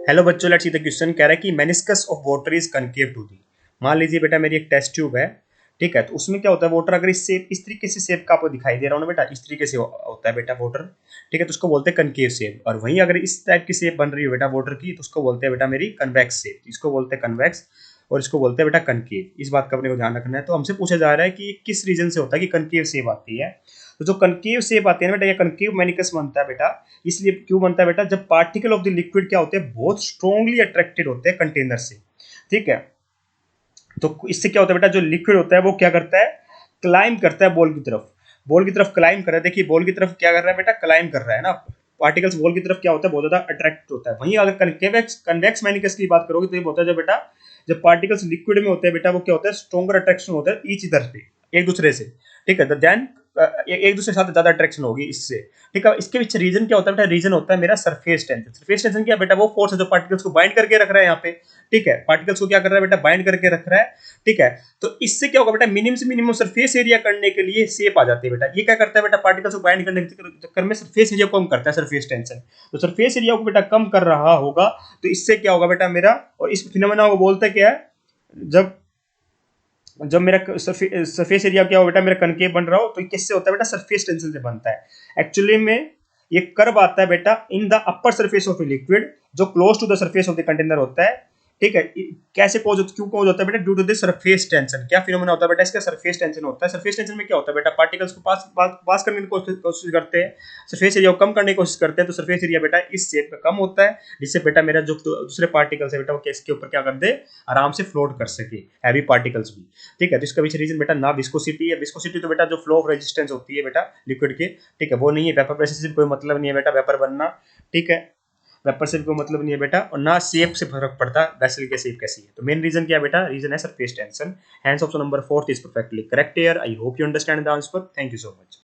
Hello बच्चों, let's see the question. कह रहा है कि meniscus of water is concave to the. मान लीजिए बेटा मेरी एक टेस्ट ट्यूब है, ठीक है। तो उसमें क्या होता है, वाटर अगर इस तरीके से शेप का आपको दिखाई दे रहा हो ना बेटा, इस तरीके से होता है बेटा वाटर, ठीक है। तो उसको बोलते हैं कनकेव शेप। और वहीं अगर इस टाइप की शेप बन रही हो बेटा वाटर की, तो उसको बोलते हैं बेटा मेरी कन्वेक्स शेप। इसको बोलते हैं कन्वेक्स और इसको बोलते हैं बेटा कनकेव। इस बात का अपने को ध्यान रखना है। तो हमसे पूछा जा रहा है कि किस रीजन से होता है कि कनकेव शेप आती है। तो जो कनकेव शेप आती है ना बेटा, ये कनकेव मेनिकस बनता है बेटा। इसलिए क्यों बनता है बेटा, जब पार्टिकल ऑफ द लिक्विड क्या होते हैं, बहुत स्ट्रॉन्गली अट्रैक्टेड होते हैं कंटेनर से, ठीक है। तो इससे क्या होता है बेटा, जो लिक्विड होता है वो क्या करता है, क्लाइम करता है बॉल की तरफ। बॉल की तरफ क्लाइम कर रहा है। देखिए बॉल की तरफ क्या कर रहा है बेटा, क्लाइम कर रहा है ना। पार्टिकल्स बॉल की तरफ क्या होता है, बहुत ज्यादा अट्रैक्ट होता है। वहीं अगर कन्वेक्स कन्वेक्स मेनिकस की बात करोगे तो ये होता है, जो बेटा जब पार्टिकल्स लिक्विड में होते हैं बेटा, वो क्या होता है, स्ट्रॉन्गर अट्रैक्शन होता है ईच अदर पे, एक दूसरे से, ठीक है। देन एक दूसरे के साथ ज्यादा अट्रैक्शन होगी इससे, ठीक है। इसके पीछे रीजन क्या होता है बेटा, रीजन होता है मेरा सरफेस टेंशन। सरफेस टेंशन क्या बेटा, वो फोर्स है जो पार्टिकल्स को बाइंड करके रख रहा है यहाँ पे, ठीक है। पार्टिकल्स को क्या कर रहा है बेटा, बाइंड करके रख रहा है, ठीक है। तो इससे क्या होगा बेटा, मिनिमम से मिनिमम सरफेस एरिया करने के लिए शेप आ जाती है बेटा। ये क्या करता है बेटा, पार्टिकल्स को बाइंड करने के चक्कर में सरफेस एरिया को कम करता है, सरफेस टेंशन। तो सरफेस एरिया को बेटा कम कर रहा होगा, तो इससे क्या होगा बेटा मेरा, और इस फिनोमेना को बोलते हैं क्या है, जब जब मेरा सरफेस एरिया क्या हो बेटा, मेरा कनकेव बन रहा हो, तो किससे होता है बेटा, सरफेस टेंशन से बनता है। एक्चुअली में ये कर्व आता है बेटा in the upper surface of a liquid, जो close to the surface of the container होता है, ठीक है। कैसे कोज क्यों कोज होता है बेटा, due to the surface tension. क्या फिनोमेना होता है बेटा, इसका सरफेस टेंशन होता है। सरफेस टेंशन में क्या होता है बेटा, पार्टिकल्स को पास करने की कोशिश करते हैं, सरफेस एरिया को कम करने की कोशिश करते हैं। तो सरफेस एरिया बेटा इस शेप में कम होता है, जिससे बेटा मेरा जो दूसरे पार्टिकल्स है बेटा, वो इसके ऊपर क्या कर दे, आराम से फ्लोट कर सके, हैवी पार्टिकल्स भी, ठीक है। तो इसका पीछे रीजन बेटा ना विस्कोसिटी है। विस्कोसिटी तो बेटा जो फ्लो ऑफ रेजिस्टेंस होती है बेटा लिक्विड के, ठीक है, वो नहीं है। वेपर प्रेशर से कोई मतलब नहीं है बेटा वेपर बनना, ठीक है। वेपर से भी कोई मतलब नहीं है बेटा, और ना शेप से फर्क पड़ता वेसल की शेप कैसी है। तो मेन रीजन क्या है बेटा, रीजन है surface tension. Hence option number 4 is perfectly correct here. I hope you understand the answer. Thank you so much.